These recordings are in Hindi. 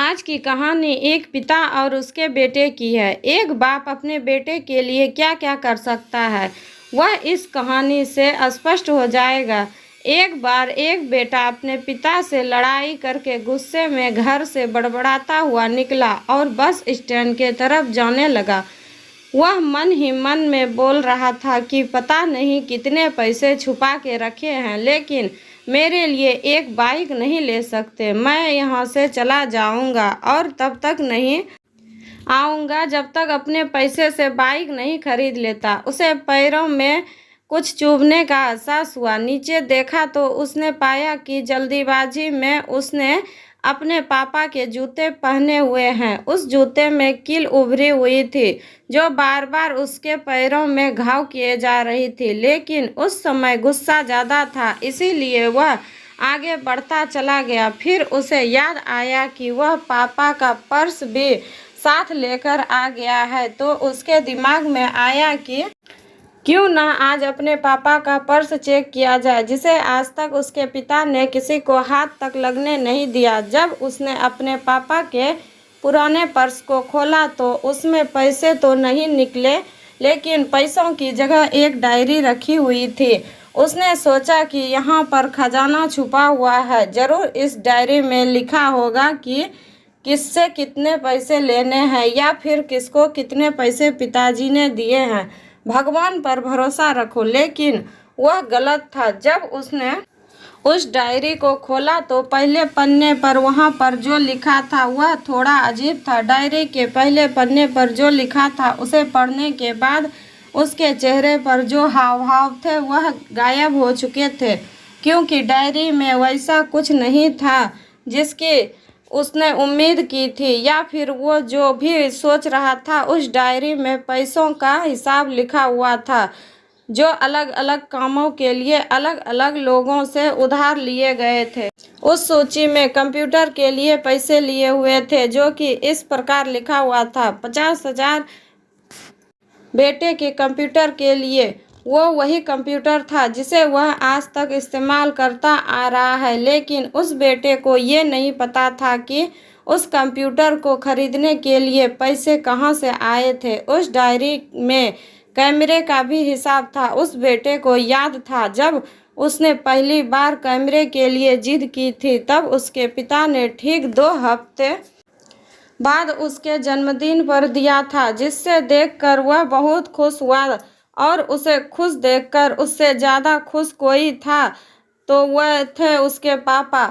आज की कहानी एक पिता और उसके बेटे की है। एक बाप अपने बेटे के लिए क्या क्या कर सकता है वह इस कहानी से स्पष्ट हो जाएगा। एक बार एक बेटा अपने पिता से लड़ाई करके गुस्से में घर से बड़बड़ाता हुआ निकला और बस स्टैंड के तरफ जाने लगा। वह मन ही मन में बोल रहा था कि पता नहीं कितने पैसे छुपा के रखे हैं, लेकिन मेरे लिए एक बाइक नहीं ले सकते। मैं यहाँ से चला जाऊँगा और तब तक नहीं आऊँगा जब तक अपने पैसे से बाइक नहीं खरीद लेता। उसे पैरों में कुछ चुभने का एहसास हुआ। नीचे देखा तो उसने पाया कि जल्दीबाजी में उसने अपने पापा के जूते पहने हुए हैं। उस जूते में कील उभरी हुई थी जो बार बार उसके पैरों में घाव किए जा रही थी, लेकिन उस समय गुस्सा ज़्यादा था, इसीलिए वह आगे बढ़ता चला गया। फिर उसे याद आया कि वह पापा का पर्स भी साथ लेकर आ गया है, तो उसके दिमाग में आया कि क्यों ना आज अपने पापा का पर्स चेक किया जाए, जिसे आज तक उसके पिता ने किसी को हाथ तक लगने नहीं दिया। जब उसने अपने पापा के पुराने पर्स को खोला तो उसमें पैसे तो नहीं निकले, लेकिन पैसों की जगह एक डायरी रखी हुई थी। उसने सोचा कि यहाँ पर खजाना छुपा हुआ है, जरूर इस डायरी में लिखा होगा कि किससे कितने पैसे लेने हैं या फिर किसको कितने पैसे पिताजी ने दिए हैं। भगवान पर भरोसा रखो। लेकिन वह गलत था। जब उसने उस डायरी को खोला तो पहले पन्ने पर वहाँ पर जो लिखा था वह थोड़ा अजीब था। डायरी के पहले पन्ने पर जो लिखा था उसे पढ़ने के बाद उसके चेहरे पर जो हाव भाव थे वह गायब हो चुके थे, क्योंकि डायरी में वैसा कुछ नहीं था जिसकी उसने उम्मीद की थी, या फिर वो जो भी सोच रहा था। उस डायरी में पैसों का हिसाब लिखा हुआ था जो अलग अलग कामों के लिए अलग अलग लोगों से उधार लिए गए थे। उस सूची में कंप्यूटर के लिए पैसे लिए हुए थे, जो कि इस प्रकार लिखा हुआ था 50,000 बेटे के कंप्यूटर के लिए। वो वही कंप्यूटर था जिसे वह आज तक इस्तेमाल करता आ रहा है, लेकिन उस बेटे को ये नहीं पता था कि उस कंप्यूटर को खरीदने के लिए पैसे कहाँ से आए थे। उस डायरी में कैमरे का भी हिसाब था। उस बेटे को याद था जब उसने पहली बार कैमरे के लिए जिद की थी, तब उसके पिता ने ठीक 2 हफ्ते बाद उसके जन्मदिन पर दिया था, जिससे देखकर वह बहुत खुश हुआ। और उसे खुश देखकर उससे ज़्यादा खुश कोई था तो वह थे उसके पापा।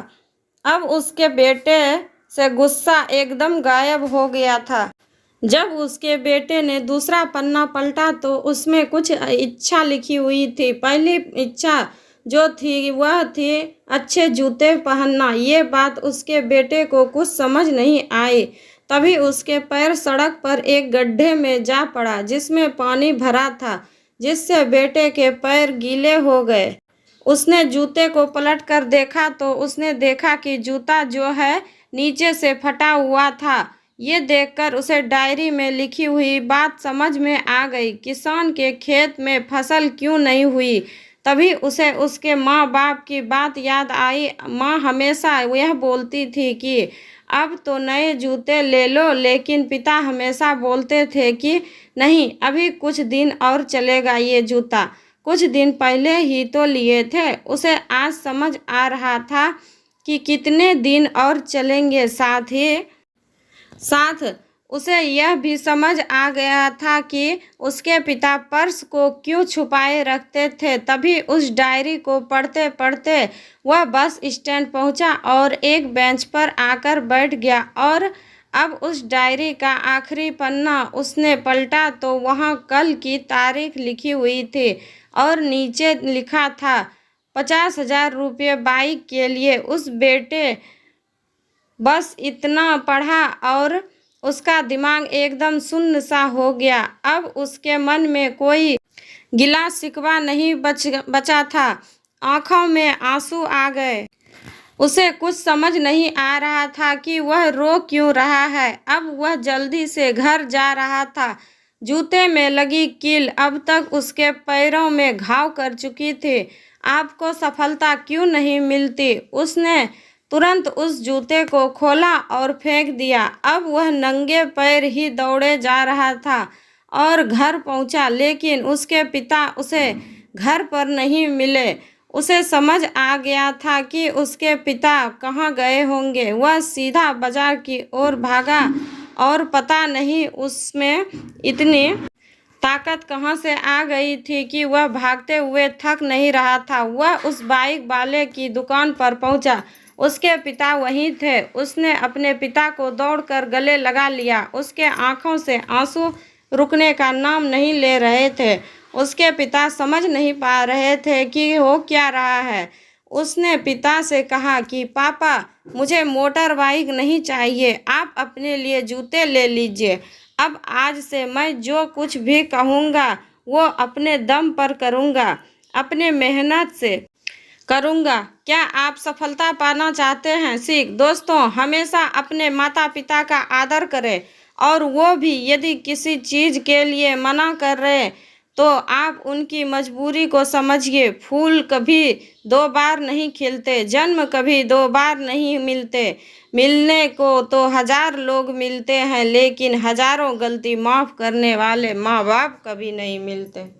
अब उसके बेटे से गुस्सा एकदम गायब हो गया था। जब उसके बेटे ने दूसरा पन्ना पलटा तो उसमें कुछ इच्छा लिखी हुई थी। पहली इच्छा जो थी वह थी अच्छे जूते पहनना। ये बात उसके बेटे को कुछ समझ नहीं आई। तभी उसके पैर सड़क पर एक गड्ढे में जा पड़ा जिसमें पानी भरा था, जिससे बेटे के पैर गीले हो गए। उसने जूते को पलट कर देखा तो उसने देखा कि जूता जो है नीचे से फटा हुआ था। ये देखकर उसे डायरी में लिखी हुई बात समझ में आ गई। किसान के खेत में फसल क्यों नहीं हुई। तभी उसे उसके माँ बाप की बात याद आई। माँ हमेशा यह बोलती थी कि अब तो नए जूते ले लो, लेकिन पिता हमेशा बोलते थे कि नहीं, अभी कुछ दिन और चलेगा ये जूता। कुछ दिन पहले ही तो लिए थे। उसे आज समझ आ रहा था कि कितने दिन और चलेंगे। साथ उसे यह भी समझ आ गया था कि उसके पिता पर्स को क्यों छुपाए रखते थे। तभी उस डायरी को पढ़ते पढ़ते वह बस स्टैंड पहुंचा और एक बेंच पर आकर बैठ गया। और अब उस डायरी का आखिरी पन्ना उसने पलटा तो वहाँ कल की तारीख लिखी हुई थी और नीचे लिखा था 50,000 रुपये बाइक के लिए। उस बेटे बस इतना पढ़ा और उसका दिमाग एकदम सुन्न सा हो गया। अब उसके मन में कोई गिला शिकवा नहीं बचा था। आंखों में आंसू आ गए। उसे कुछ समझ नहीं आ रहा था कि वह रो क्यों रहा है। अब वह जल्दी से घर जा रहा था। जूते में लगी कील अब तक उसके पैरों में घाव कर चुकी थी। आपको सफलता क्यों नहीं मिलती? उसने तुरंत उस जूते को खोला और फेंक दिया। अब वह नंगे पैर ही दौड़े जा रहा था और घर पहुंचा, लेकिन उसके पिता उसे घर पर नहीं मिले। उसे समझ आ गया था कि उसके पिता कहाँ गए होंगे। वह सीधा बाजार की ओर भागा और पता नहीं उसमें इतनी ताकत कहाँ से आ गई थी कि वह भागते हुए थक नहीं रहा था। वह उस बाइक वाले की दुकान पर पहुंचा। उसके पिता वहीं थे। उसने अपने पिता को दौड़कर गले लगा लिया। उसके आंखों से आंसू रुकने का नाम नहीं ले रहे थे। उसके पिता समझ नहीं पा रहे थे कि हो क्या रहा है। उसने पिता से कहा कि पापा, मुझे मोटर बाइक नहीं चाहिए, आप अपने लिए जूते ले लीजिए। अब आज से मैं जो कुछ भी कहूँगा वो अपने दम पर करूँगा, अपने मेहनत से करूँगा। क्या आप सफलता पाना चाहते हैं? सीख। दोस्तों, हमेशा अपने माता पिता का आदर करें, और वो भी यदि किसी चीज़ के लिए मना कर रहे तो आप उनकी मजबूरी को समझिए। फूल कभी दो बार नहीं खिलते, जन्म कभी दो बार नहीं मिलते। मिलने को तो 1000 लोग मिलते हैं, लेकिन हजारों गलती माफ़ करने वाले माँ बाप कभी नहीं मिलते।